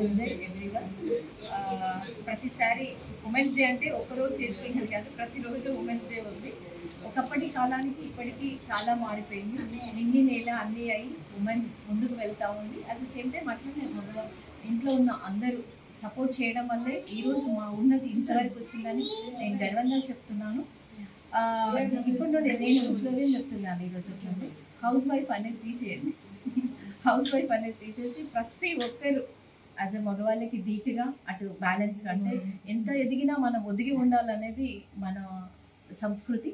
Women's day ఎవ్రీగా. ప్రతిసారి women's day అంటే ఒక్కరోజు చేసుకునేది కాదు, ప్రతిరోజు ఉమెన్స్ డే ఉంది. ఒకప్పటి కాలానికి ఇప్పటికీ చాలా మారిపోయింది. నిండి నేల అన్నీ అయి ఉమెన్ ముందుకు వెళ్తూ ఉంది. అట్ ద సేమ్ టైం అట్లనే మగవాళ్ళు ఇంట్లో ఉన్న అందరూ సపోర్ట్ చేయడం వల్లే ఈరోజు మా ఉన్నతి ఇంతవరకు వచ్చిందని నేను గర్వంగా చెప్తున్నాను. ఇప్పుడు నుండి నేను ముస్లిం చెప్తున్నాను ఈరోజు నుండి హౌస్ వైఫ్ అనేది తీసేయండి. హౌస్ వైఫ్ అనేది తీసేసి ప్రతి ఒక్కరు అది మగవాళ్ళకి ధీటుగా అటు బ్యాలెన్స్గా, అంటే ఎంత ఎదిగినా మనం ఒదిగి ఉండాలనేది మన సంస్కృతి.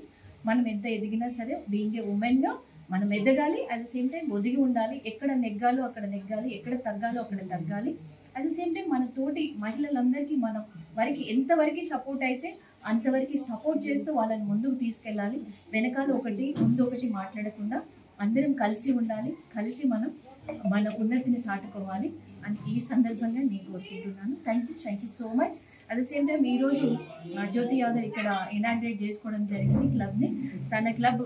మనం ఎంత ఎదిగినా సరే బీయింగ్ ఏ ఉమెన్గా మనం ఎదగాలి, అట్ ద సేమ్ టైం ఒదిగి ఉండాలి. ఎక్కడ నెగ్గాలో అక్కడ నెగ్గాలి, ఎక్కడ తగ్గాలో అక్కడ తగ్గాలి. అట్ ద సేమ్ టైం మన తోటి మహిళలందరికీ మనం వారికి ఎంతవరకు సపోర్ట్ అయితే అంతవరకు సపోర్ట్ చేస్తూ వాళ్ళని ముందుకు తీసుకెళ్ళాలి. వెనకాల ఒకటి ముందు ఒకటి మాట్లాడకుండా అందరం కలిసి ఉండాలి, కలిసి మనం మన ఉన్నతిని సాటుకోవాలి అని ఈ సందర్భంగా నేను కోరుకుంటున్నాను. Thank you so much. At the same time ఈరోజు జ్యోతి యాదవ్ ఇక్కడ ఇనాగ్రేట్ చేసుకోవడం జరిగింది క్లబ్ని. తన క్లబ్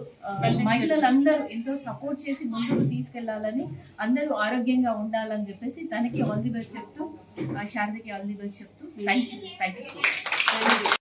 మహిళలందరూ ఎంతో సపోర్ట్ చేసి ముందుకు తీసుకెళ్లాలని, అందరూ ఆరోగ్యంగా ఉండాలని చెప్పేసి తనకి ఆల్ ది బెస్ట్ చెప్తూ, శారదకి ఆల్ ది బెస్ట్ చెప్తూ థ్యాంక్ యూ సో మచ్.